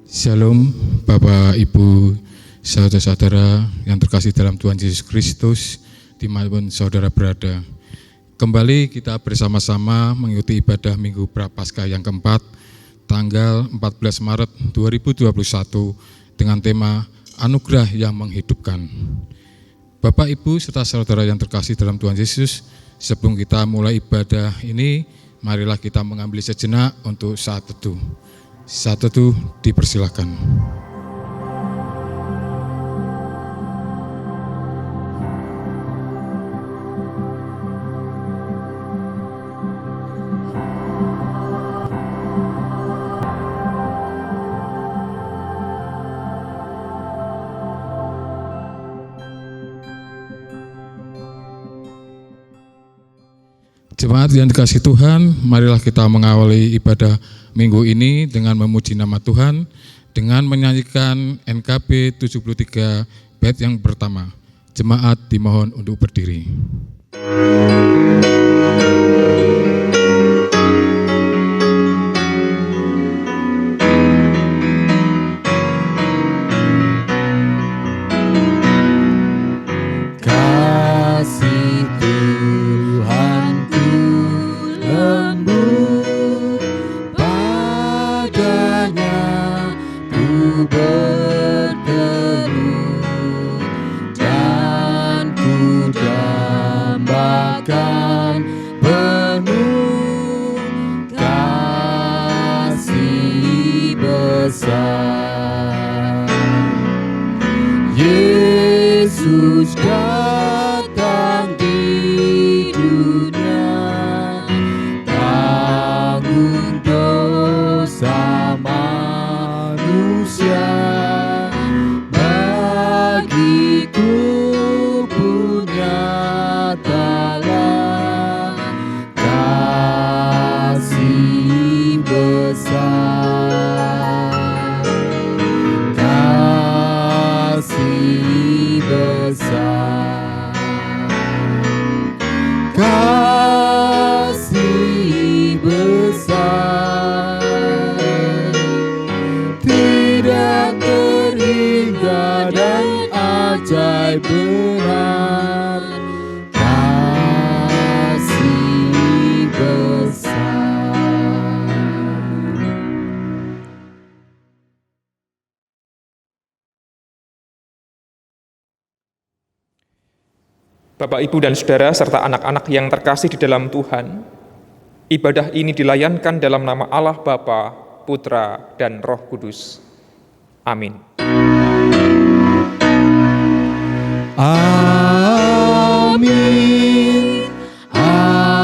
Shalom Bapak, Ibu, saudara-saudara yang terkasih dalam Tuhan Yesus Kristus, dimanapun saudara berada. Kembali kita bersama-sama mengikuti ibadah Minggu Prapaskah yang keempat, tanggal 14 Maret 2021 dengan tema Anugerah yang Menghidupkan. Bapak, Ibu, serta saudara yang terkasih dalam Tuhan Yesus, sebelum kita mulai ibadah ini, marilah kita mengambil sejenak untuk saat teduh. Saat teduh dipersilakan. Jemaat yang dikasihi Tuhan, marilah kita mengawali ibadah minggu ini dengan memuji nama Tuhan, dengan menyanyikan NKB 73 bait yang pertama. Jemaat dimohon untuk berdiri. Yesus datang di dunia, tanggung dosa manusia, bagiku punya nyatalah kasih besar, kasih besar, kasih besar, tidak terhingga dan ajaib benar, kasih besar. Bapak, Ibu, dan Saudara, serta anak-anak yang terkasih di dalam Tuhan, ibadah ini dilayankan dalam nama Allah Bapa, Putra, dan Roh Kudus. Amin. Amin, amin,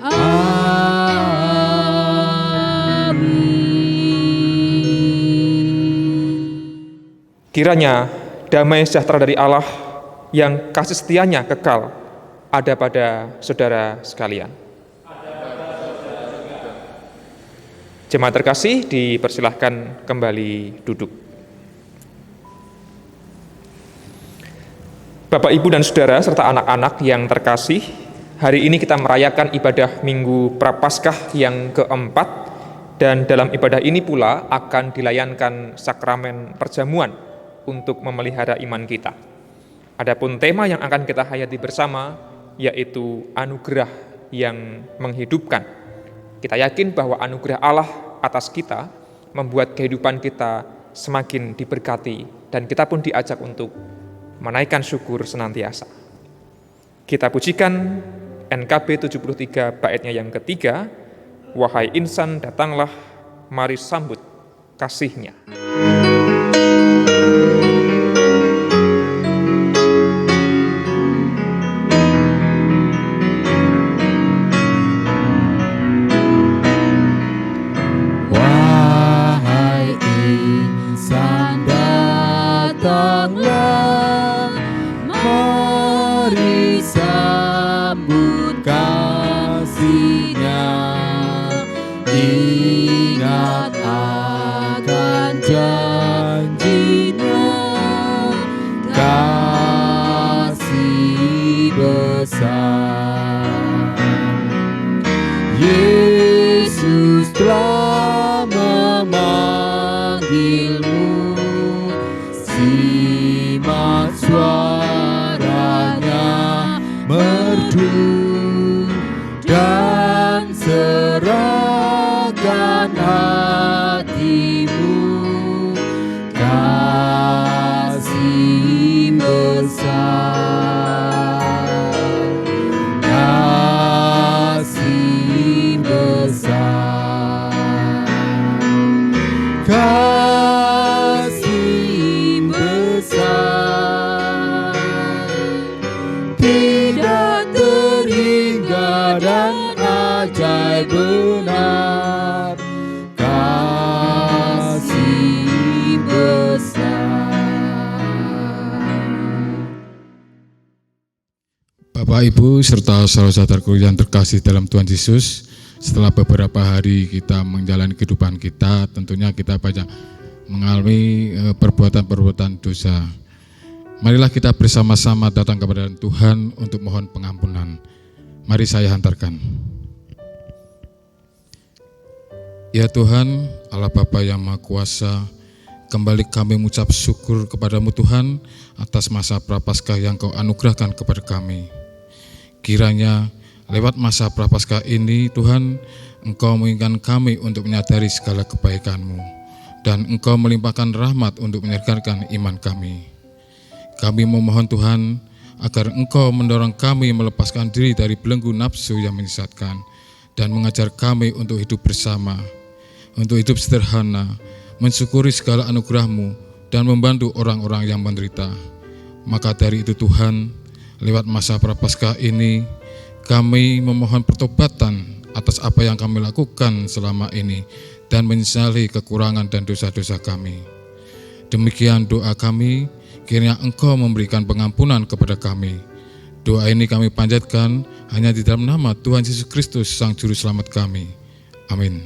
amin. Kiranya damai sejahtera dari Allah yang kasih setianya kekal ada pada saudara sekalian. Jemaat terkasih, dipersilahkan kembali duduk. Bapak, Ibu, dan Saudara, serta anak-anak yang terkasih, hari ini kita merayakan ibadah Minggu Prapaskah yang keempat, dan dalam ibadah ini pula akan dilayankan sakramen perjamuan untuk memelihara iman kita. Adapun tema yang akan kita hayati bersama yaitu anugerah yang menghidupkan. Kita yakin bahwa anugerah Allah atas kita membuat kehidupan kita semakin diberkati dan kita pun diajak untuk menaikkan syukur senantiasa. Kita pujikan NKB 73 baitnya yang ketiga, wahai insan datanglah, mari sambut kasih-Nya. Wahai insan datanglah, mari sambut kasih-Nya, ingat akan janji-Nya, kasih besar. Yesus telah hatimu, kasih besar, kasih besar, kasih besar, tidak terhingga dan ajaib benar, kasih besar. Bapak, Ibu, serta saudara-saudaraku yang terkasih dalam Tuhan Yesus, setelah beberapa hari kita menjalani kehidupan kita, tentunya kita banyak mengalami perbuatan-perbuatan dosa. Marilah kita bersama-sama datang kepada Tuhan untuk mohon pengampunan. Mari saya hantarkan. Ya Tuhan, Allah Bapa yang Maha Kuasa, kembali kami mengucap syukur kepadamu Tuhan atas masa Prapaskah yang Kau anugerahkan kepada kami. Kiranya lewat masa Prapaskah ini Tuhan, Engkau menginginkan kami untuk menyadari segala kebaikan-Mu, dan Engkau melimpahkan rahmat untuk menyergarkan iman kami. Kami memohon Tuhan agar Engkau mendorong kami melepaskan diri dari belenggu nafsu yang menyesatkan dan mengajar kami untuk hidup bersama, untuk hidup sederhana, mensyukuri segala anugerah-Mu dan membantu orang-orang yang menderita. Maka dari itu Tuhan, lewat masa Prapaskah ini kami memohon pertobatan atas apa yang kami lakukan selama ini dan menyesali kekurangan dan dosa-dosa kami. Demikian doa kami, kiranya Engkau memberikan pengampunan kepada kami. Doa ini kami panjatkan hanya di dalam nama Tuhan Yesus Kristus, Sang Juru Selamat kami. Amin.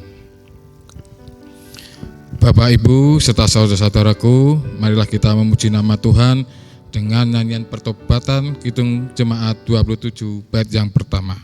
Bapak, Ibu, serta saudara-saudaraku, marilah kita memuji nama Tuhan dengan nyanyian pertobatan Kidung Jemaat 27 bait yang pertama.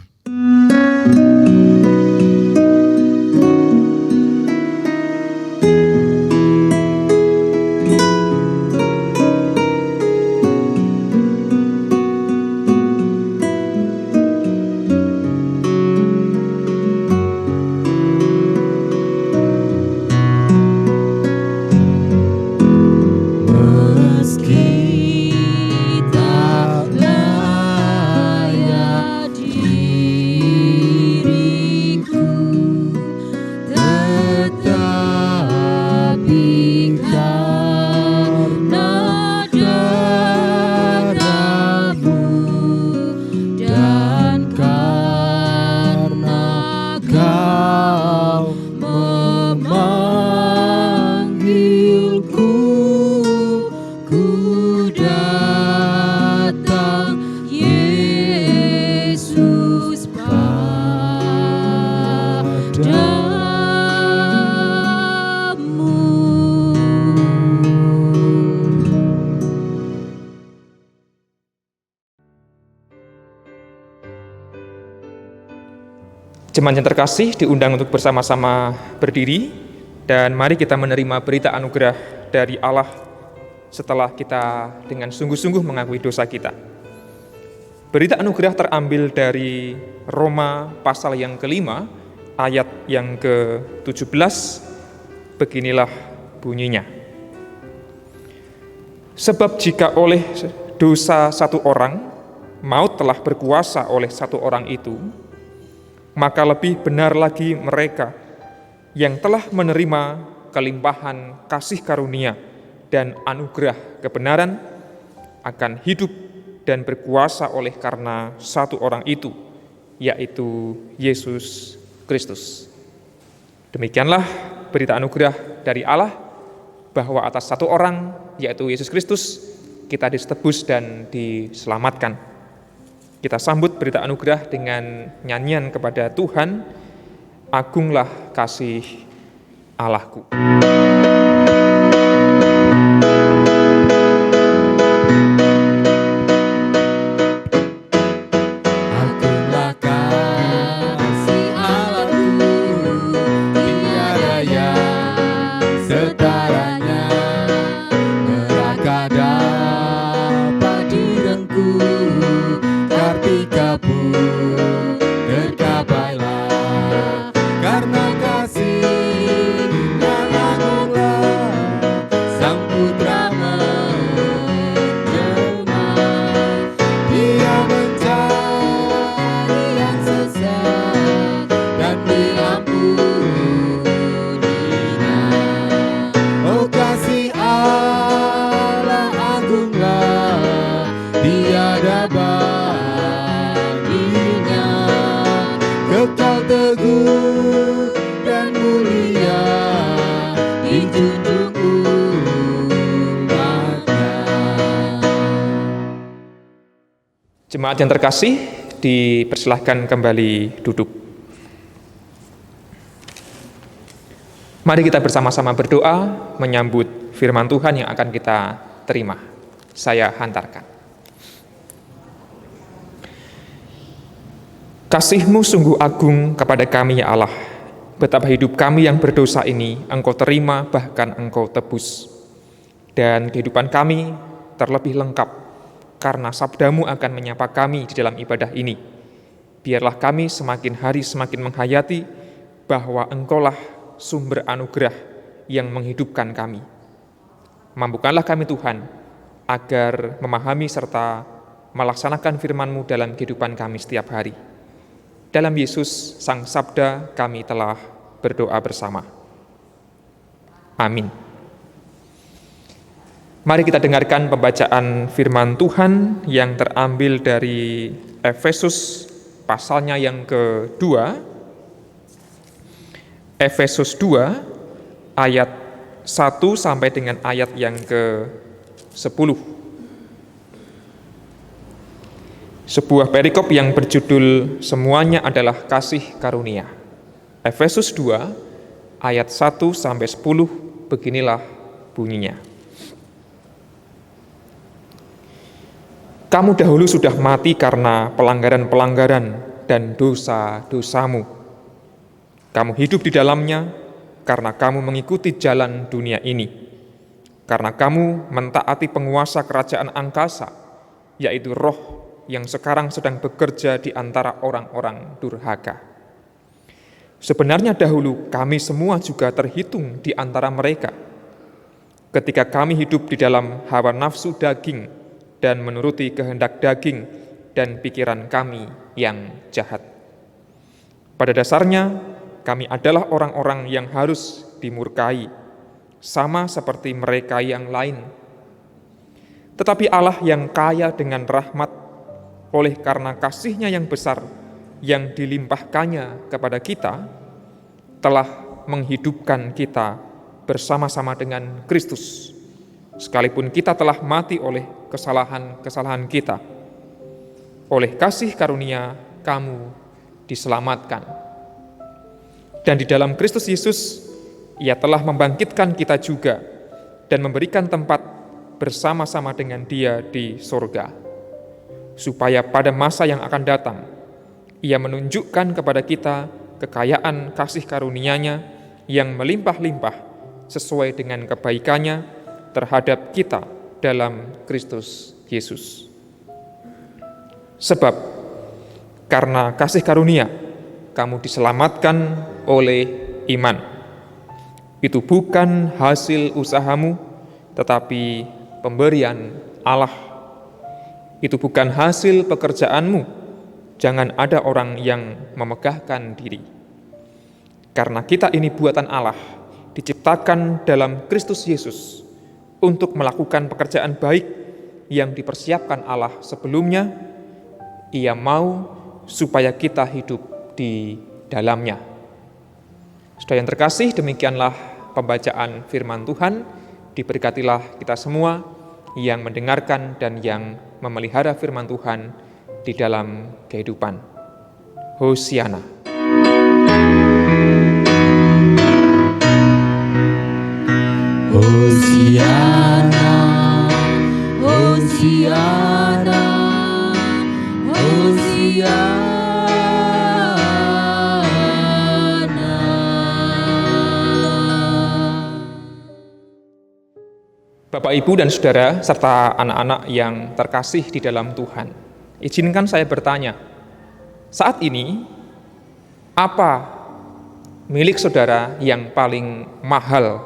Jemaat yang terkasih diundang untuk bersama-sama berdiri dan mari kita menerima berita anugerah dari Allah setelah kita dengan sungguh-sungguh mengakui dosa kita. Berita anugerah terambil dari Roma pasal yang kelima ayat yang ke-17, beginilah bunyinya. Sebab jika oleh dosa satu orang, maut telah berkuasa oleh satu orang itu, maka lebih benar lagi mereka yang telah menerima kelimpahan kasih karunia dan anugerah kebenaran akan hidup dan berkuasa oleh karena satu orang itu, yaitu Yesus Kristus. Demikianlah berita anugerah dari Allah bahwa atas satu orang, yaitu Yesus Kristus, kita ditebus dan diselamatkan. Kita sambut berita anugerah dengan nyanyian kepada Tuhan, agunglah kasih Allahku. Agunglah kasih Allahku, tiada yang setaranya, neraka dapat direngku, Kartika pun tergapailah, karena kasih Dia dijunjung umatnya. Jemaat yang terkasih, dipersilahkan kembali duduk. Mari kita bersama-sama berdoa menyambut firman Tuhan yang akan kita terima. Saya hantarkan. Kasih-Mu sungguh agung kepada kami ya Allah. Betapa hidup kami yang berdosa ini Engkau terima, bahkan Engkau tebus. Dan kehidupan kami terlebih lengkap karena sabda-Mu akan menyapa kami di dalam ibadah ini. Biarlah kami semakin hari semakin menghayati bahwa Engkaulah sumber anugerah yang menghidupkan kami. Mampukanlah kami Tuhan, agar memahami serta melaksanakan firman-Mu dalam kehidupan kami setiap hari. Dalam Yesus, Sang Sabda, kami telah berdoa bersama. Amin. Mari kita dengarkan pembacaan firman Tuhan yang terambil dari Efesus pasalnya yang kedua. Efesus 2 ayat 1 sampai dengan ayat yang ke-10. Sebuah perikop yang berjudul semuanya adalah kasih karunia. Efesus 2 ayat 1 sampai 10, beginilah bunyinya. Kamu dahulu sudah mati karena pelanggaran-pelanggaran dan dosa-dosamu. Kamu hidup di dalamnya karena kamu mengikuti jalan dunia ini. Karena kamu mentaati penguasa kerajaan angkasa, yaitu roh yang sekarang sedang bekerja di antara orang-orang durhaka. Sebenarnya dahulu kami semua juga terhitung di antara mereka, ketika kami hidup di dalam hawa nafsu daging dan menuruti kehendak daging dan pikiran kami yang jahat. Pada dasarnya, kami adalah orang-orang yang harus dimurkai, sama seperti mereka yang lain. Tetapi Allah yang kaya dengan rahmat, oleh karena kasih-Nya yang besar yang dilimpahkannya kepada kita, telah menghidupkan kita bersama-sama dengan Kristus, sekalipun kita telah mati oleh kesalahan-kesalahan kita. Oleh kasih karunia kamu diselamatkan. Dan di dalam Kristus Yesus, Ia telah membangkitkan kita juga dan memberikan tempat bersama-sama dengan Dia di surga, supaya pada masa yang akan datang, Ia menunjukkan kepada kita kekayaan kasih karunia-Nya yang melimpah-limpah sesuai dengan kebaikan-Nya terhadap kita dalam Kristus Yesus. Sebab karena kasih karunia, kamu diselamatkan oleh iman. Itu bukan hasil usahamu, tetapi pemberian Allah. Itu bukan hasil pekerjaanmu, jangan ada orang yang memegahkan diri. Karena kita ini buatan Allah, diciptakan dalam Kristus Yesus untuk melakukan pekerjaan baik yang dipersiapkan Allah sebelumnya. Ia mau supaya kita hidup di dalamnya. Saudara yang terkasih, demikianlah pembacaan firman Tuhan. Diberkatilah kita semua yang mendengarkan dan yang memelihara firman Tuhan di dalam kehidupan. Hosiana. Hosiana, Hosiana, Hosiana. Bapak, Ibu, dan Saudara, serta anak-anak yang terkasih di dalam Tuhan, izinkan saya bertanya, saat ini, apa milik saudara yang paling mahal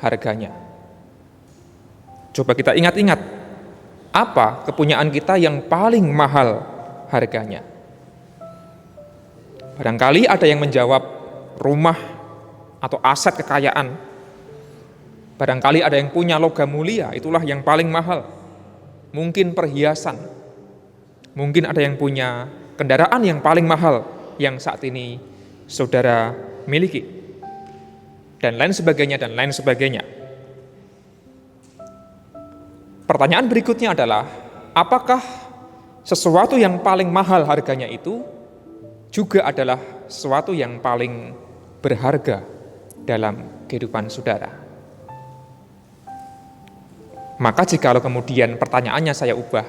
harganya? Coba kita ingat-ingat, apa kepunyaan kita yang paling mahal harganya? Barangkali ada yang menjawab rumah atau aset kekayaan. Barangkali ada yang punya logam mulia, itulah yang paling mahal. Mungkin perhiasan. Mungkin ada yang punya kendaraan yang paling mahal yang saat ini saudara miliki. dan lain sebagainya, dan lain sebagainya. Pertanyaan berikutnya adalah, apakah sesuatu yang paling mahal harganya itu juga adalah sesuatu yang paling berharga dalam kehidupan saudara? Maka jikalau kemudian pertanyaannya saya ubah,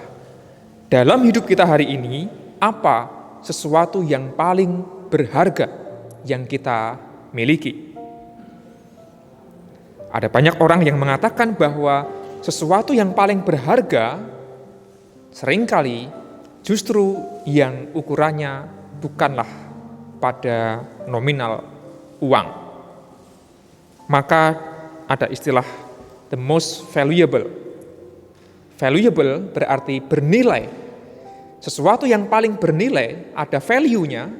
dalam hidup kita hari ini, apa sesuatu yang paling berharga yang kita miliki? Ada banyak orang yang mengatakan bahwa sesuatu yang paling berharga seringkali justru yang ukurannya bukanlah pada nominal uang. Maka ada istilah the most valuable. Valuable berarti bernilai. Sesuatu yang paling bernilai, ada value-nya,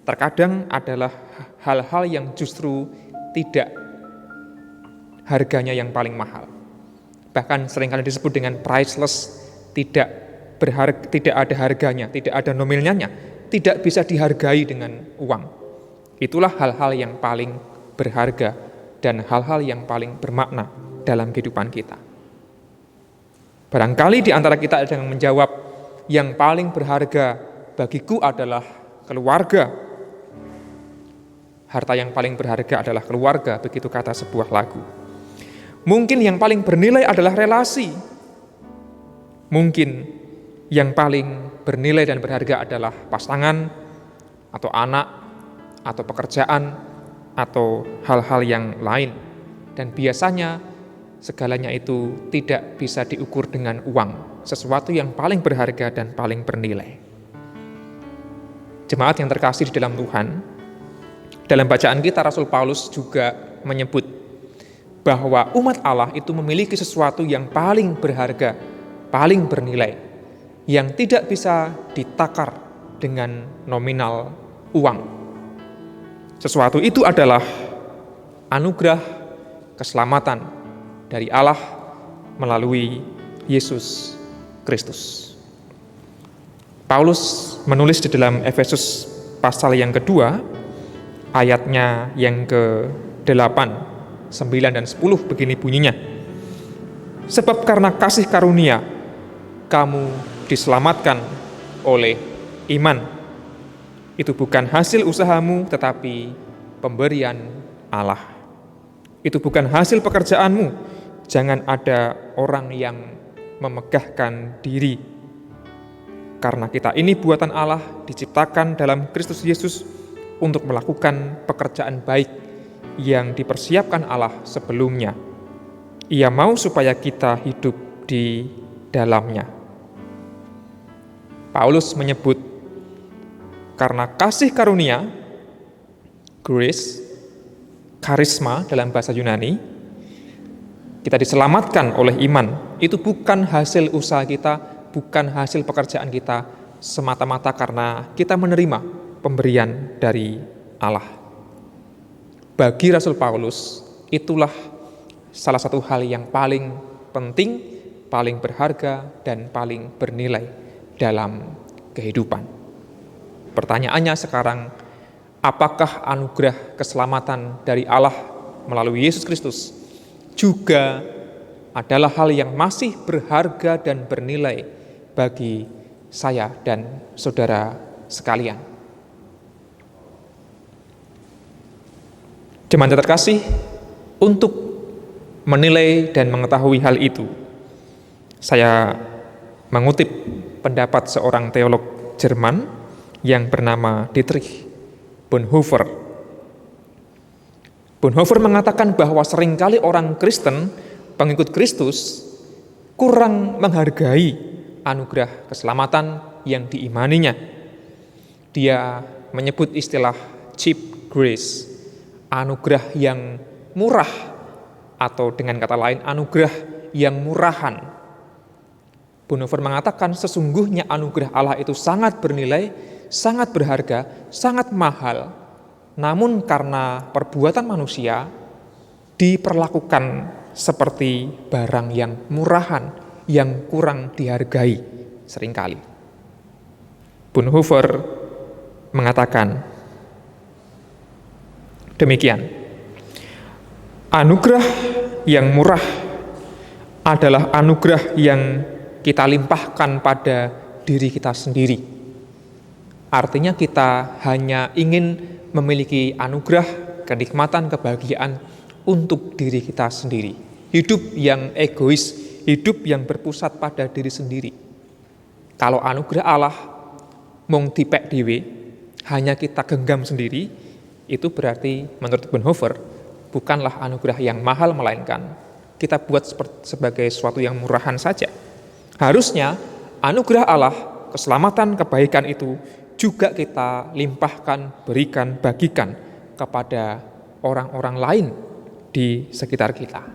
terkadang adalah hal-hal yang justru tidak harganya yang paling mahal. Bahkan seringkali disebut dengan priceless, tidak ada harganya, tidak ada nominalnya, tidak bisa dihargai dengan uang. Itulah hal-hal yang paling berharga dan hal-hal yang paling bermakna dalam kehidupan kita. Barangkali di antara kita ada yang menjawab, yang paling berharga bagiku adalah keluarga. Harta yang paling berharga adalah keluarga, begitu kata sebuah lagu. Mungkin yang paling bernilai adalah relasi. Mungkin yang paling bernilai dan berharga adalah pasangan, atau anak, atau pekerjaan, atau hal-hal yang lain. Dan biasanya segalanya itu tidak bisa diukur dengan uang, sesuatu yang paling berharga dan paling bernilai. Jemaat yang terkasih di dalam Tuhan, dalam bacaan kita Rasul Paulus juga menyebut bahwa umat Allah itu memiliki sesuatu yang paling berharga, paling bernilai, yang tidak bisa ditakar dengan nominal uang. Sesuatu itu adalah anugerah keselamatan dari Allah melalui Yesus Kristus. Paulus menulis di dalam Efesus pasal yang kedua, ayatnya yang ke-8, 9 dan 10 begini bunyinya. Sebab karena kasih karunia kamu diselamatkan oleh iman. Itu bukan hasil usahamu tetapi pemberian Allah. Itu bukan hasil pekerjaanmu. Jangan ada orang yang memegahkan diri. Karena kita ini buatan Allah, diciptakan dalam Kristus Yesus untuk melakukan pekerjaan baik yang dipersiapkan Allah sebelumnya. Ia mau supaya kita hidup di dalamnya. Paulus menyebut karena kasih karunia, grace, karisma dalam bahasa Yunani, kita diselamatkan oleh iman. Itu bukan hasil usaha kita, bukan hasil pekerjaan kita, semata-mata karena kita menerima pemberian dari Allah. Bagi Rasul Paulus, itulah salah satu hal yang paling penting, paling berharga, dan paling bernilai dalam kehidupan. Pertanyaannya sekarang, apakah anugerah keselamatan dari Allah melalui Yesus Kristus juga adalah hal yang masih berharga dan bernilai bagi saya dan saudara sekalian? Jemaat terkasih, untuk menilai dan mengetahui hal itu, saya mengutip pendapat seorang teolog Jerman yang bernama Dietrich Bonhoeffer. Bonhoeffer mengatakan bahwa seringkali orang Kristen, pengikut Kristus, kurang menghargai anugerah keselamatan yang diimaninya. Dia menyebut istilah cheap grace, anugerah yang murah, atau dengan kata lain anugerah yang murahan. Bonhoeffer mengatakan sesungguhnya anugerah Allah itu sangat bernilai, sangat berharga, sangat mahal, namun karena perbuatan manusia diperlakukan seperti barang yang murahan, yang kurang dihargai seringkali. Bonhoeffer mengatakan demikian, Anugerah yang murah adalah anugerah yang kita limpahkan pada diri kita sendiri. Artinya kita hanya ingin memiliki anugerah, kenikmatan, kebahagiaan untuk diri kita sendiri. Hidup yang egois, hidup yang berpusat pada diri sendiri. Kalau anugerah Allah mung dipek dhewe, hanya kita genggam sendiri, itu berarti menurut Bonhoeffer bukanlah anugerah yang mahal, melainkan kita buat sebagai sesuatu yang murahan saja. Harusnya anugerah Allah, keselamatan, kebaikan itu juga kita limpahkan, berikan, bagikan kepada orang-orang lain di sekitar kita.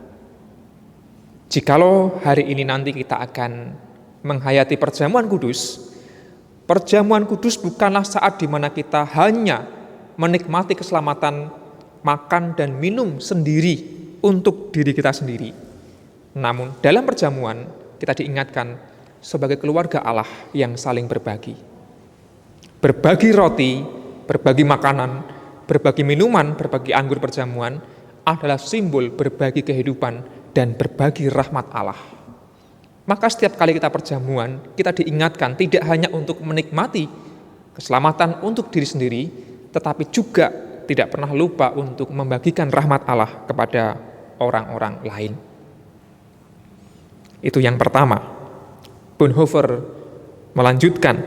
Jikalau hari ini nanti kita akan menghayati perjamuan kudus bukanlah saat di mana kita hanya menikmati keselamatan, makan dan minum sendiri untuk diri kita sendiri. Namun dalam perjamuan kita diingatkan sebagai keluarga Allah yang saling berbagi. Berbagi roti, berbagi makanan, berbagi minuman, berbagi anggur perjamuan adalah simbol berbagi kehidupan dan berbagi rahmat Allah. Maka setiap kali kita perjamuan, kita diingatkan tidak hanya untuk menikmati keselamatan untuk diri sendiri, tetapi juga tidak pernah lupa untuk membagikan rahmat Allah kepada orang-orang lain. Itu yang pertama. Bonhoeffer melanjutkan,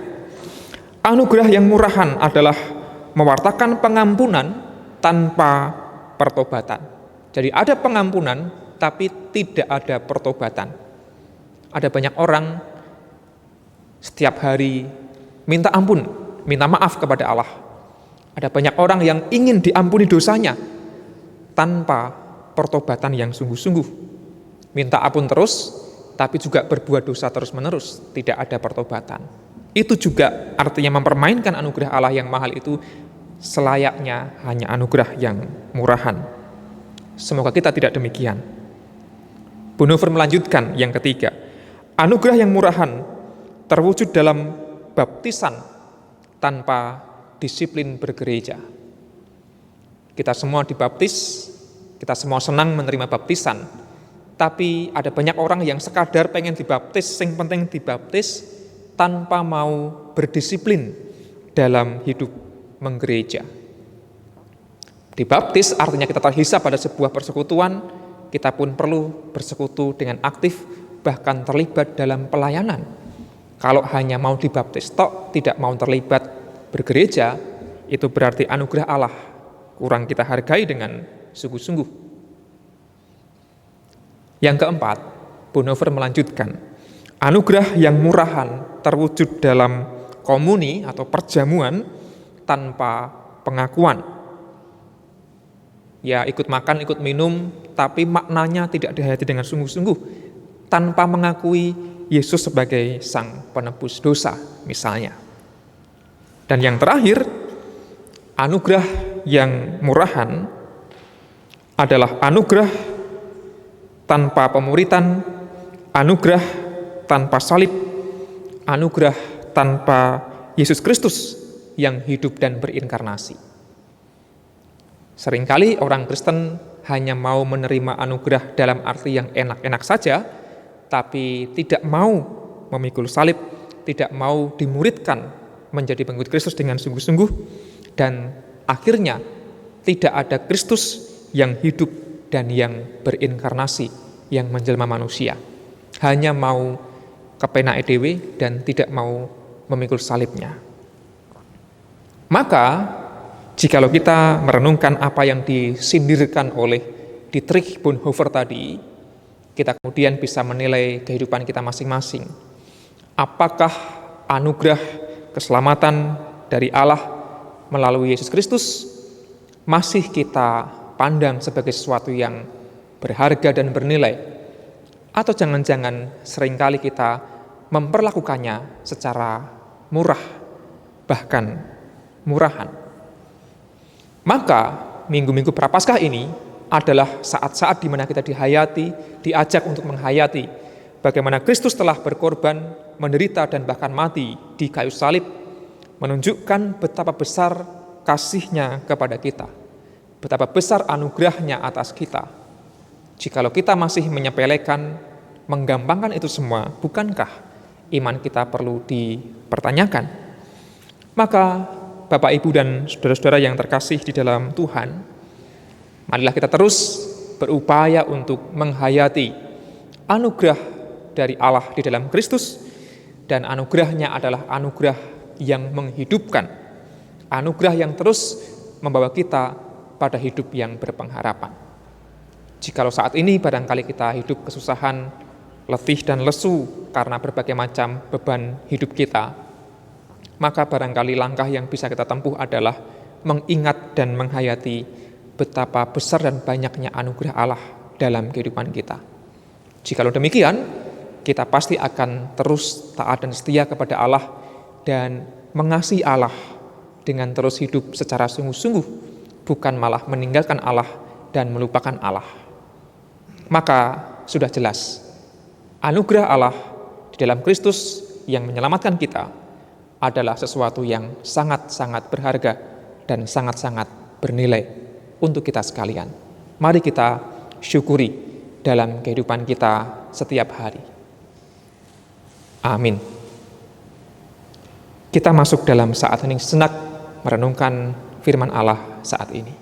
anugerah yang murahan adalah mewartakan pengampunan tanpa pertobatan. Jadi ada pengampunan tapi tidak ada pertobatan. Ada banyak orang setiap hari minta ampun, minta maaf kepada Allah. Ada banyak orang yang ingin diampuni dosanya tanpa pertobatan yang sungguh-sungguh. Minta ampun terus, tapi juga berbuat dosa terus-menerus, tidak ada pertobatan. Itu juga artinya mempermainkan anugerah Allah yang mahal itu selayaknya hanya anugerah yang murahan. Semoga kita tidak demikian. Bonhoeffer melanjutkan yang ketiga, anugerah yang murahan terwujud dalam baptisan tanpa disiplin bergereja. Kita semua dibaptis, kita semua senang menerima baptisan, tapi ada banyak orang yang sekadar pengen dibaptis, yang penting dibaptis tanpa mau berdisiplin dalam hidup menggereja. Dibaptis artinya kita terhisap pada sebuah persekutuan, kita pun perlu bersekutu dengan aktif, bahkan terlibat dalam pelayanan. Kalau hanya mau dibaptis tok, tidak mau terlibat bergereja, itu berarti anugerah Allah kurang kita hargai dengan sungguh-sungguh. Yang keempat, Bonhoeffer melanjutkan, anugerah yang murahan terwujud dalam komuni atau perjamuan tanpa pengakuan. Ya, ikut makan, ikut minum, tapi maknanya tidak dihayati dengan sungguh-sungguh, tanpa mengakui Yesus sebagai sang penebus dosa, misalnya. Dan yang terakhir, anugerah yang murahan adalah anugerah tanpa pemuritan, anugerah tanpa salib, anugerah tanpa Yesus Kristus yang hidup dan berinkarnasi. Seringkali orang Kristen hanya mau menerima anugerah dalam arti yang enak-enak saja, tapi tidak mau memikul salib, tidak mau dimuridkan menjadi pengikut Kristus dengan sungguh-sungguh, dan akhirnya tidak ada Kristus yang hidup dan yang berinkarnasi, yang menjelma manusia. Hanya mau kepenak dewe dan tidak mau memikul salibnya. Maka jikalau kita merenungkan apa yang disindirkan oleh Dietrich Bonhoeffer tadi, kita kemudian bisa menilai kehidupan kita masing-masing. Apakah anugerah keselamatan dari Allah melalui Yesus Kristus masih kita pandang sebagai sesuatu yang berharga dan bernilai? Atau jangan-jangan seringkali kita memperlakukannya secara murah, bahkan murahan? Maka minggu-minggu Prapaskah ini adalah saat-saat di mana kita diajak untuk menghayati bagaimana Kristus telah berkorban, menderita dan bahkan mati di kayu salib, menunjukkan betapa besar kasih-Nya kepada kita, betapa besar anugerah-Nya atas kita, Jikalau kita masih menyepelekan, menggampangkan itu semua, bukankah iman kita perlu dipertanyakan? Maka Bapak, Ibu, dan saudara-saudara yang terkasih di dalam Tuhan, marilah kita terus berupaya untuk menghayati anugerah dari Allah di dalam Kristus, dan anugerahnya adalah anugerah yang menghidupkan, anugerah yang terus membawa kita pada hidup yang berpengharapan. Jikalau saat ini barangkali kita hidup kesusahan, letih dan lesu karena berbagai macam beban hidup kita, maka barangkali langkah yang bisa kita tempuh adalah mengingat dan menghayati betapa besar dan banyaknya anugerah Allah dalam kehidupan kita. Jikalau demikian, kita pasti akan terus taat dan setia kepada Allah dan mengasihi Allah dengan terus hidup secara sungguh-sungguh, bukan malah meninggalkan Allah dan melupakan Allah. Maka sudah jelas, anugerah Allah di dalam Kristus yang menyelamatkan kita adalah sesuatu yang sangat-sangat berharga dan sangat-sangat bernilai untuk kita sekalian. Mari kita syukuri dalam kehidupan kita setiap hari. Amin. Kita masuk dalam saat hening sejenak merenungkan firman Allah saat ini.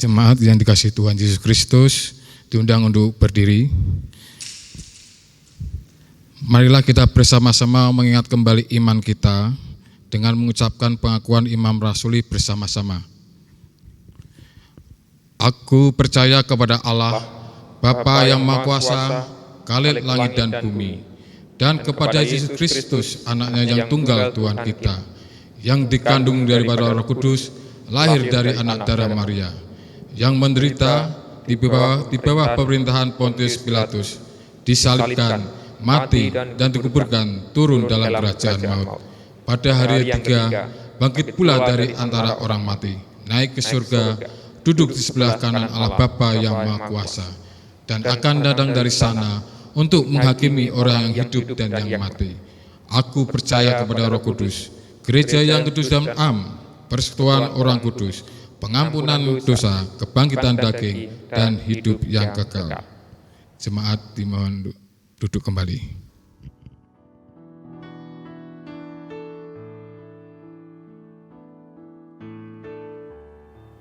Jemaat yang dikasihi Tuhan Yesus Kristus, diundang untuk berdiri. Marilah kita bersama-sama mengingat kembali iman kita dengan mengucapkan pengakuan imam rasuli bersama-sama. Aku percaya kepada Allah, Bapa yang Maha Kuasa, Khalik langit dan bumi, dan kepada Yesus Kristus, anaknya yang tunggal Tuhan kita, yang dikandung daripada Roh Kudus, lahir dari anak darah Maria, yang menderita di bawah pemerintahan Pontius Pilatus, disalibkan, mati, dan dikuburkan, turun dalam kerajaan maut. Pada hari ketiga, bangkit pula dari antara orang mati, naik ke surga, duduk di sebelah kanan Allah Bapa yang Maha Kuasa, dan akan datang dari sana untuk menghakimi orang yang hidup dan yang mati. Aku percaya kepada Roh Kudus, gereja yang kudus dan am, persekutuan orang kudus, pengampunan dosa, kebangkitan daging, dan hidup yang kekal. Jemaat dimohon duduk kembali.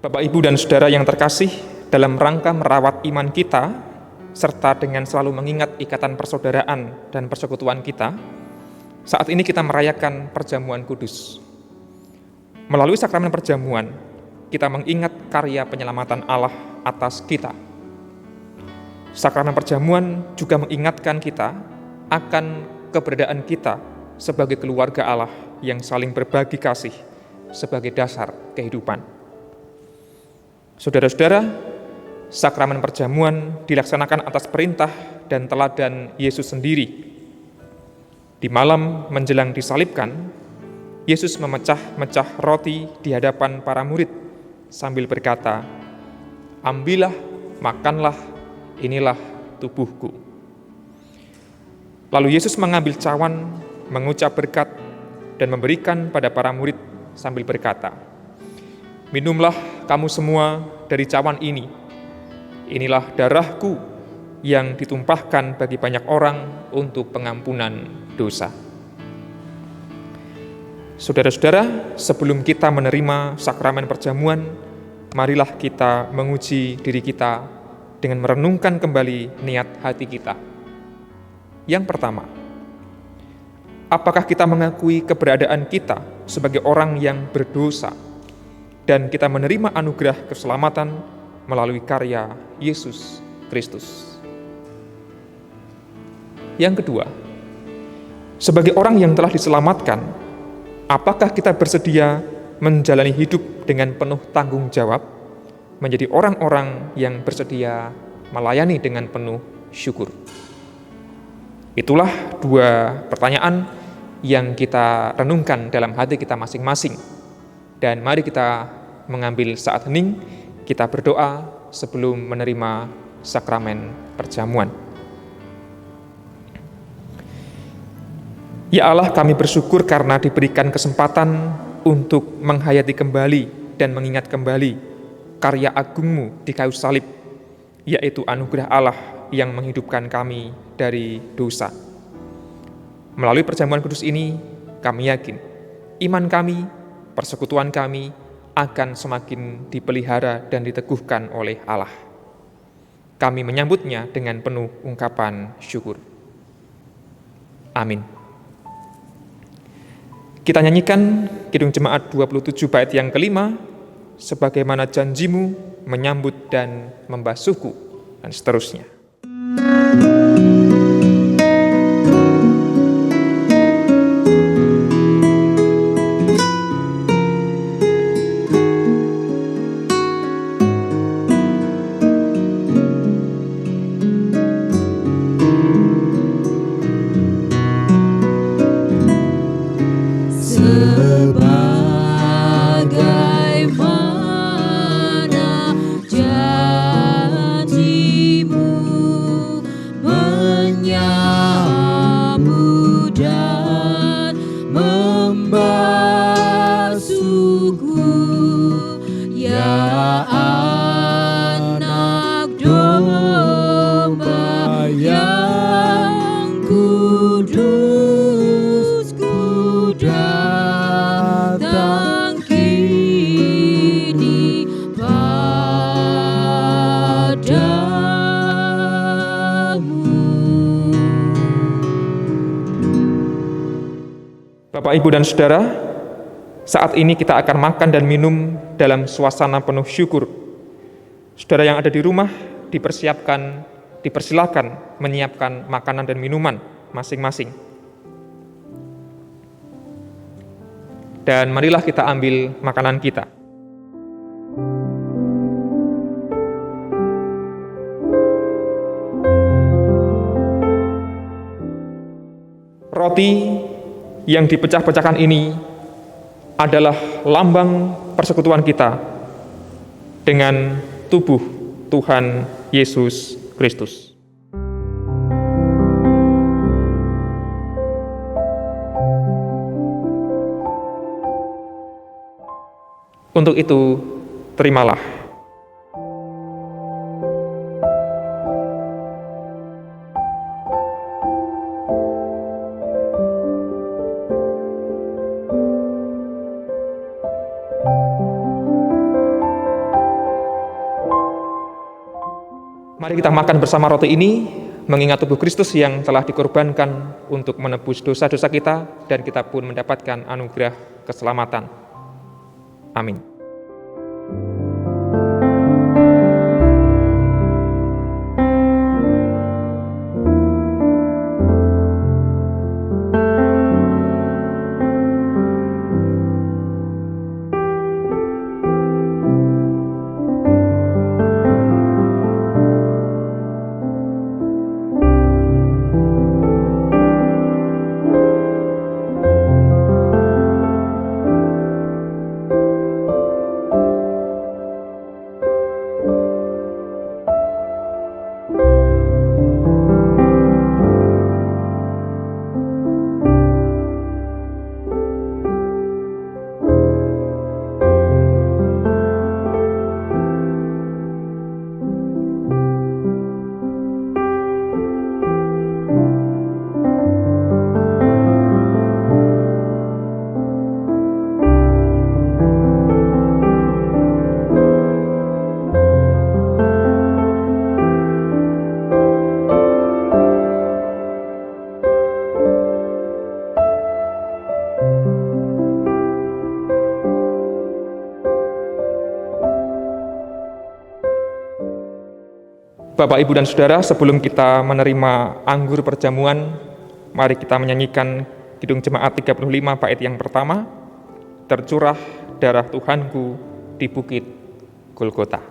Bapak, Ibu, dan Saudara yang terkasih, dalam rangka merawat iman kita, serta dengan selalu mengingat ikatan persaudaraan dan persekutuan kita, saat ini kita merayakan perjamuan kudus. Melalui sakramen perjamuan, kita mengingat karya penyelamatan Allah atas kita. Sakramen perjamuan juga mengingatkan kita akan keberadaan kita sebagai keluarga Allah yang saling berbagi kasih sebagai dasar kehidupan. Saudara-saudara, sakramen perjamuan dilaksanakan atas perintah dan teladan Yesus sendiri. Di malam menjelang disalibkan, Yesus memecah-mecah roti di hadapan para murid sambil berkata, "Ambillah, makanlah, inilah tubuhku." Lalu Yesus mengambil cawan, mengucap berkat, dan memberikan pada para murid sambil berkata, "Minumlah kamu semua dari cawan ini. Inilah darahku yang ditumpahkan bagi banyak orang untuk pengampunan dosa." Saudara-saudara, sebelum kita menerima sakramen perjamuan, marilah kita menguji diri kita dengan merenungkan kembali niat hati kita. Yang pertama, apakah kita mengakui keberadaan kita sebagai orang yang berdosa dan kita menerima anugerah keselamatan melalui karya Yesus Kristus? Yang kedua, sebagai orang yang telah diselamatkan, apakah kita bersedia menjalani hidup dengan penuh tanggung jawab, menjadi orang-orang yang bersedia melayani dengan penuh syukur? Itulah dua pertanyaan yang kita renungkan dalam hati kita masing-masing. Dan mari kita mengambil saat hening, kita berdoa sebelum menerima sakramen perjamuan. Ya Allah, kami bersyukur karena diberikan kesempatan untuk menghayati kembali dan mengingat kembali karya agungmu di kayu salib, yaitu anugerah Allah yang menghidupkan kami dari dosa. Melalui perjamuan kudus ini, kami yakin iman kami, persekutuan kami akan semakin dipelihara dan diteguhkan oleh Allah. Kami menyambutnya dengan penuh ungkapan syukur. Amin. Kita nyanyikan Kidung Jemaat 27 bait yang kelima, sebagaimana janjimu menyambut dan membasuhku, dan seterusnya. Bapak, Ibu, dan Saudara, saat ini kita akan makan dan minum dalam suasana penuh syukur. Saudara yang ada di rumah dipersilakan menyiapkan makanan dan minuman masing-masing. Dan marilah kita ambil makanan kita. Roti yang dipecah-pecahkan ini adalah lambang persekutuan kita dengan tubuh Tuhan Yesus Kristus. Untuk itu, terimalah. Mari kita makan bersama roti ini, mengingat tubuh Kristus yang telah dikorbankan untuk menebus dosa-dosa kita, dan kita pun mendapatkan anugerah keselamatan. Amin. Bapak, Ibu, dan Saudara, sebelum kita menerima anggur perjamuan, mari kita menyanyikan Kidung Jemaat 35 bait yang pertama, tercurah darah Tuhanku di bukit Golgota.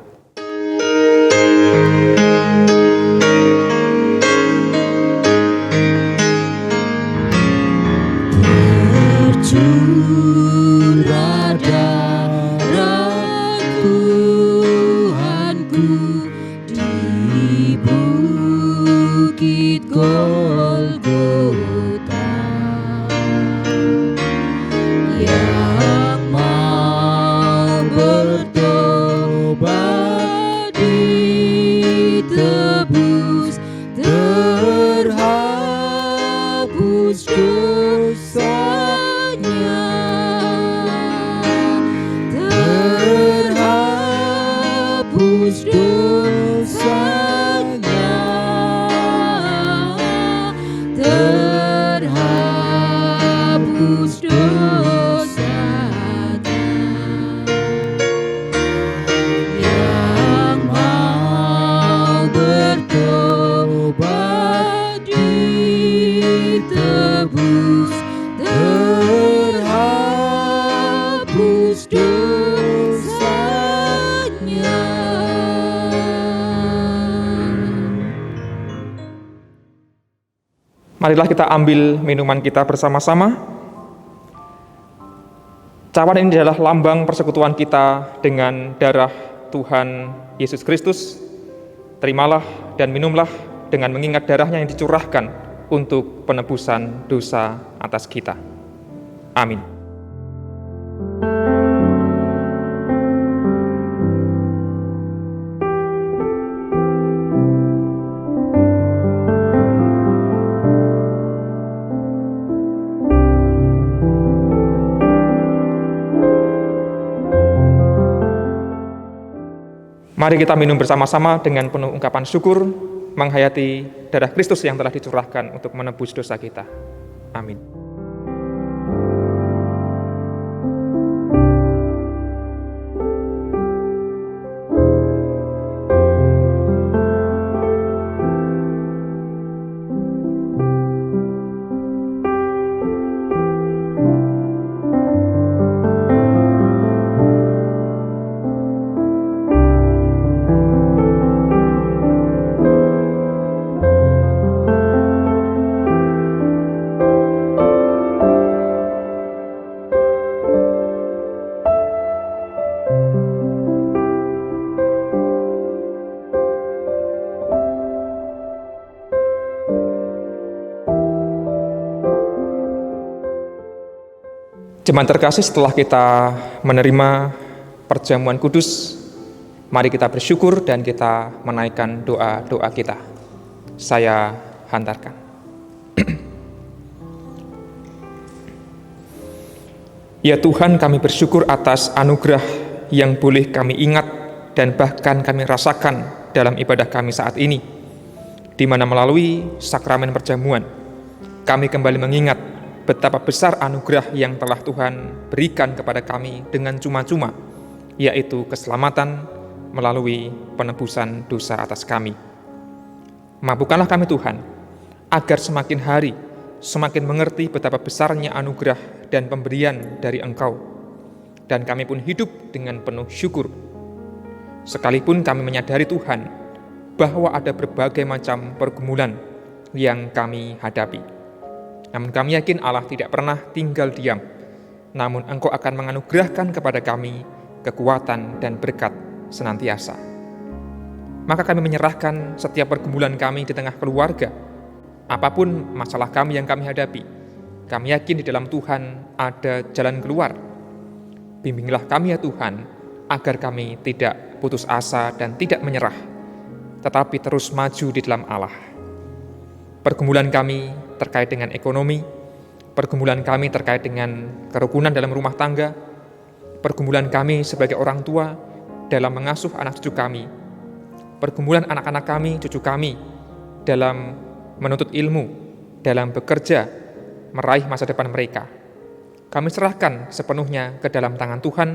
Tercurah darah Tuhanku di bukit Golgota, yang mau bertobat ditebus, terhapus dosanya, terhapus dosanya, terhapus dosanya, yang mau bertobat ditebus, terhapus dosanya. Marilah kita ambil minuman kita bersama-sama. Cawan ini adalah lambang persekutuan kita dengan darah Tuhan Yesus Kristus. Terimalah dan minumlah dengan mengingat darahnya yang dicurahkan untuk penebusan dosa atas kita. Amin. Mari kita minum bersama-sama dengan penuh ungkapan syukur, menghayati darah Kristus yang telah dicurahkan untuk menebus dosa kita. Amin. Jemaat terkasih, setelah kita menerima perjamuan kudus, mari kita bersyukur dan kita menaikkan doa-doa kita. Saya hantarkan. Ya Tuhan, kami bersyukur atas anugerah yang boleh kami ingat dan bahkan kami rasakan dalam ibadah kami saat ini, di mana melalui sakramen perjamuan, kami kembali mengingat betapa besar anugerah yang telah Tuhan berikan kepada kami dengan cuma-cuma, yaitu keselamatan melalui penebusan dosa atas kami. Mampukanlah kami Tuhan, agar semakin hari semakin mengerti betapa besarnya anugerah dan pemberian dari Engkau, dan kami pun hidup dengan penuh syukur. Sekalipun kami menyadari Tuhan, bahwa ada berbagai macam pergumulan yang kami hadapi. Namun kami yakin Allah tidak pernah tinggal diam, namun Engkau akan menganugerahkan kepada kami kekuatan dan berkat senantiasa. Maka kami menyerahkan setiap pergumulan kami di tengah keluarga, apapun masalah kami yang kami hadapi. Kami yakin di dalam Tuhan ada jalan keluar. Bimbinglah kami ya Tuhan, agar kami tidak putus asa dan tidak menyerah, tetapi terus maju di dalam Allah. Pergumulan kami terkait dengan ekonomi, pergumulan kami terkait dengan kerukunan dalam rumah tangga, pergumulan kami sebagai orang tua dalam mengasuh anak cucu kami, pergumulan anak-anak kami, cucu kami dalam menuntut ilmu, dalam bekerja, meraih masa depan mereka. Kami serahkan sepenuhnya ke dalam tangan Tuhan.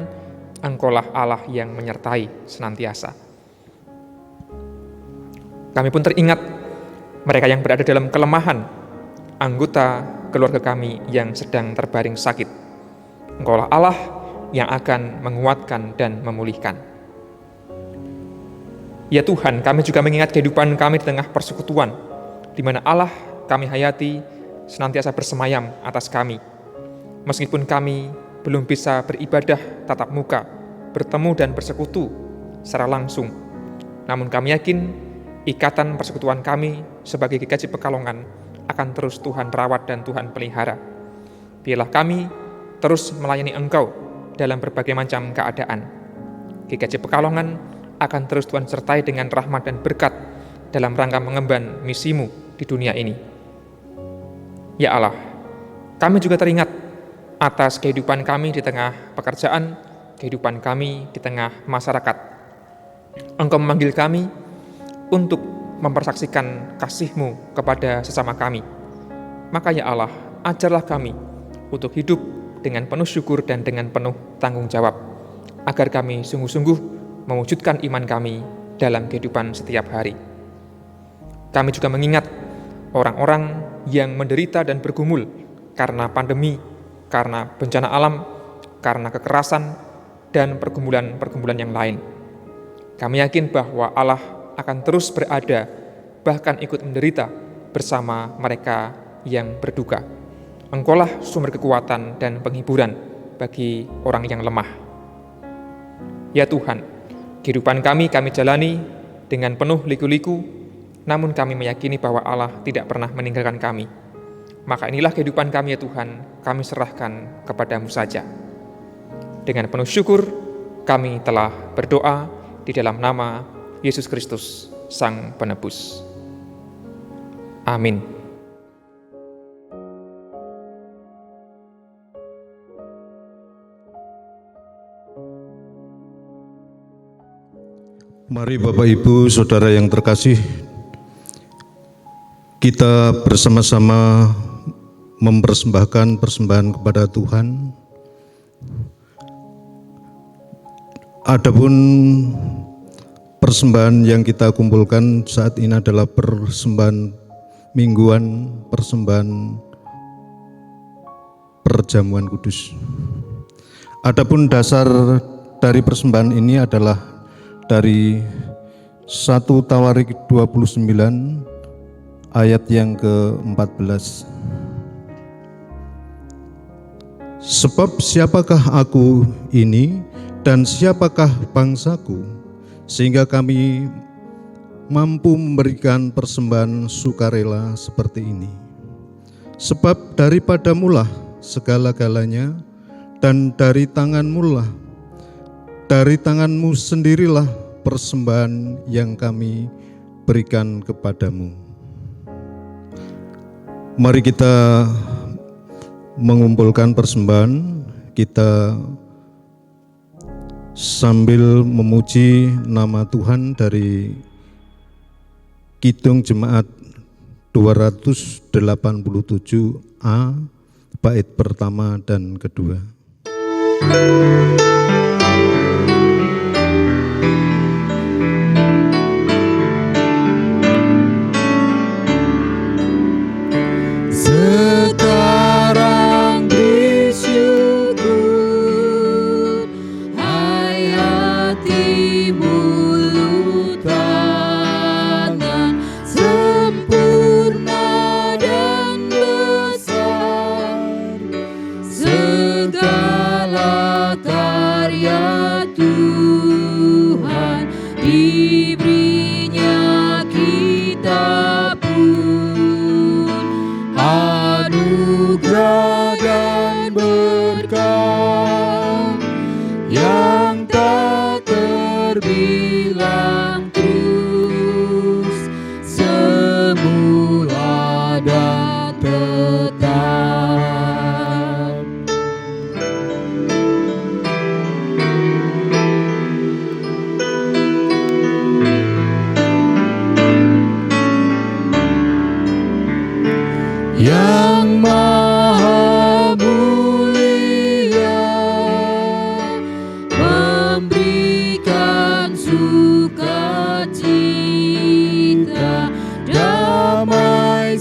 Engkaulah Allah yang menyertai senantiasa. Kami pun teringat mereka yang berada dalam kelemahan, anggota keluarga kami yang sedang terbaring sakit. Engkaulah Allah yang akan menguatkan dan memulihkan. Ya Tuhan, kami juga mengingat kehidupan kami di tengah persekutuan, di mana Allah kami hayati senantiasa bersemayam atas kami. Meskipun kami belum bisa beribadah tatap muka, bertemu dan bersekutu secara langsung, namun kami yakin ikatan persekutuan kami sebagai GKJ Pekalongan akan terus Tuhan rawat dan Tuhan pelihara. Biarlah kami terus melayani Engkau dalam berbagai macam keadaan. GKJ Pekalongan akan terus Tuhan sertai dengan rahmat dan berkat dalam rangka mengemban misimu di dunia ini. Ya Allah, kami juga teringat atas kehidupan kami di tengah pekerjaan, kehidupan kami di tengah masyarakat. Engkau memanggil kami untuk mempersaksikan kasih-Mu kepada sesama kami. Maka ya Allah, ajarlah kami untuk hidup dengan penuh syukur dan dengan penuh tanggung jawab, agar kami sungguh-sungguh mewujudkan iman kami dalam kehidupan setiap hari. Kami juga mengingat orang-orang yang menderita dan bergumul karena pandemi, karena bencana alam, karena kekerasan, dan pergumulan-pergumulan yang lain. Kami yakin bahwa Allah akan terus berada, bahkan ikut menderita bersama mereka yang berduka. Engkaulah sumber kekuatan dan penghiburan bagi orang yang lemah. Ya Tuhan, kehidupan kami jalani dengan penuh liku-liku, namun kami meyakini bahwa Allah tidak pernah meninggalkan kami. Maka inilah kehidupan kami ya Tuhan, kami serahkan kepadamu saja. Dengan penuh syukur, kami telah berdoa di dalam nama Yesus Kristus, Sang Penebus. Amin. Mari Bapak Ibu, Saudara yang terkasih, kita bersama-sama mempersembahkan persembahan kepada Tuhan. Adapun persembahan yang kita kumpulkan saat ini adalah persembahan mingguan, persembahan perjamuan kudus. Adapun dasar dari persembahan ini adalah dari 1 Tawarik 29 ayat yang ke-14. Sebab siapakah aku ini dan siapakah bangsaku, sehingga kami mampu memberikan persembahan sukarela seperti ini. Sebab daripadamulah segala-galanya, dan dari tanganmulah, dari tanganmu sendirilah persembahan yang kami berikan kepadamu. Mari kita mengumpulkan persembahan, kita sambil memuji nama Tuhan dari Kidung Jemaat 287A, bait pertama dan kedua. Sekarang bersyukur, hai hati mulut tangan, sempurna dan besar segala karya Tuhan, diberinya kita pun anugerah dan berkat yang tak terbilang, terus semula dan tetap. Yang Maha Mulia memberikan sukacita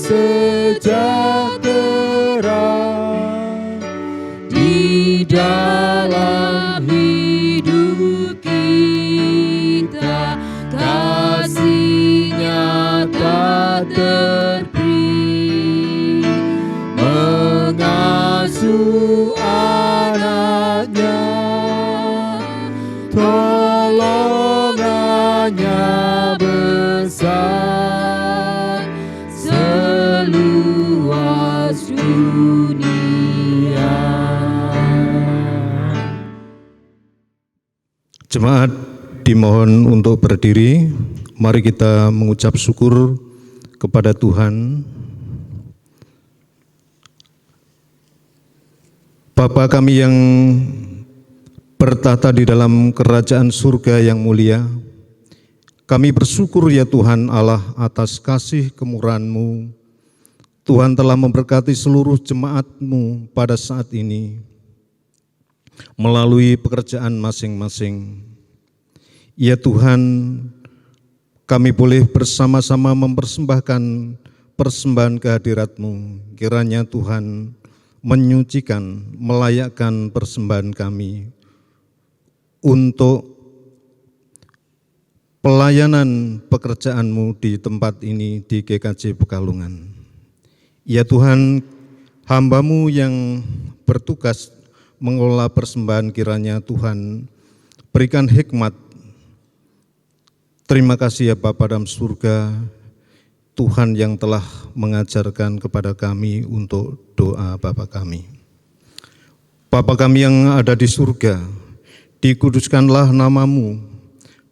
sejahtera di dalam hidup kita, kasih-Nya tak terperi, mengasuh anak-Nya, tolongannya besar seluas dunia. Jemaat dimohon untuk berdiri. Mari kita mengucap syukur kepada Tuhan. Bapa kami yang bertata di dalam kerajaan surga yang mulia, kami bersyukur ya Tuhan Allah atas kasih kemurahan-Mu. Tuhan telah memberkati seluruh jemaat-Mu pada saat ini melalui pekerjaan masing-masing. Ya Tuhan, kami boleh bersama-sama mempersembahkan persembahan kehadirat-Mu. Kiranya Tuhan menyucikan, melayakkan persembahan kami untuk pelayanan pekerjaan-Mu di tempat ini di GKJ Pekalongan. Ya Tuhan, hamba-Mu yang bertugas mengelola persembahan, kiranya Tuhan berikan hikmat. Terima kasih ya Bapa dalam surga, Tuhan yang telah mengajarkan kepada kami untuk doa Bapa kami. Bapa kami yang ada di surga, dikuduskanlah nama-Mu,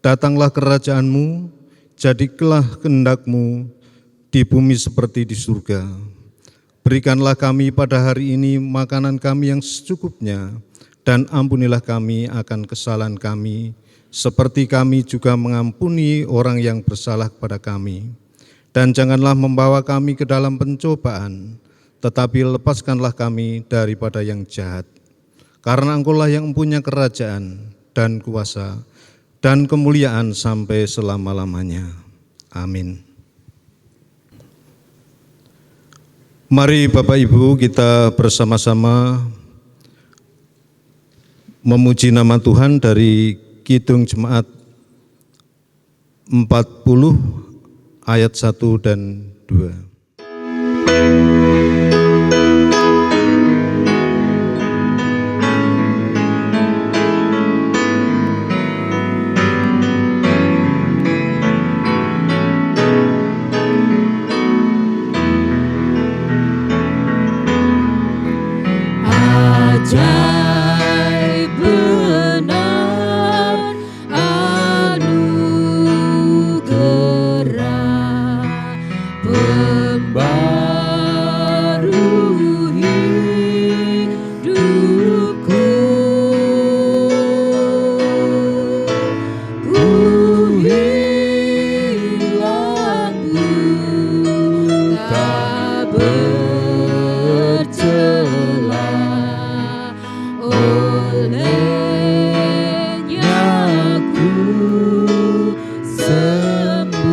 datanglah kerajaan-Mu, jadilah kehendak-Mu di bumi seperti di surga. Berikanlah kami pada hari ini makanan kami yang secukupnya, dan ampunilah kami akan kesalahan kami, seperti kami juga mengampuni orang yang bersalah kepada kami. Dan janganlah membawa kami ke dalam pencobaan, tetapi lepaskanlah kami daripada yang jahat. Karena Engkau-lah yang mempunyai kerajaan dan kuasa dan kemuliaan sampai selama-lamanya. Amin. Mari Bapak Ibu kita bersama-sama memuji nama Tuhan dari Kidung Jemaat 40 ayat 1 dan 2. Ajaib benar anugerah pembaru hidupku. Ku hilang tak bercela, olehnya ku sembuh.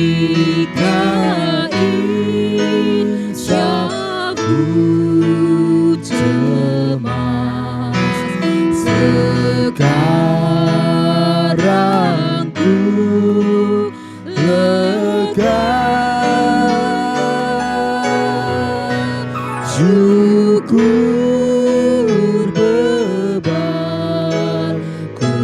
Ketika insyaku cemas, sekarang ku lega. Syukur beban ku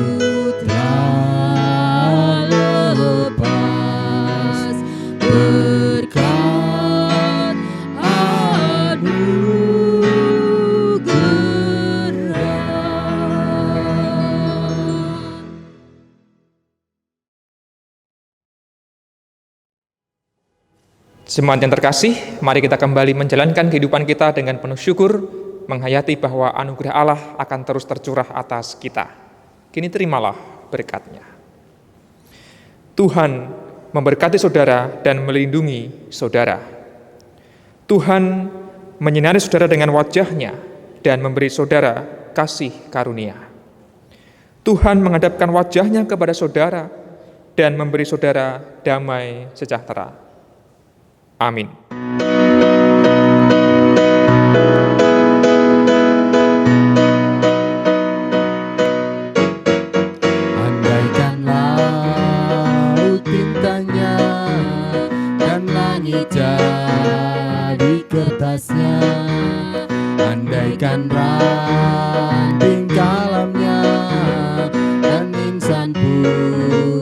telah lepas, berkat anugerah. Jemaat yang terkasih, mari kita kembali menjalankan kehidupan kita dengan penuh syukur menghayati bahwa anugerah Allah akan terus tercurah atas kita. Kini terimalah berkat-Nya. Tuhan memberkati saudara dan melindungi saudara. Tuhan menyinari saudara dengan wajah-Nya dan memberi saudara kasih karunia. Tuhan menghadapkan wajah-Nya kepada saudara dan memberi saudara damai sejahtera. Amin. Andaikan laut tintanya dan langit jadi kertasnya, andaikan ranting kalamnya dan insan pun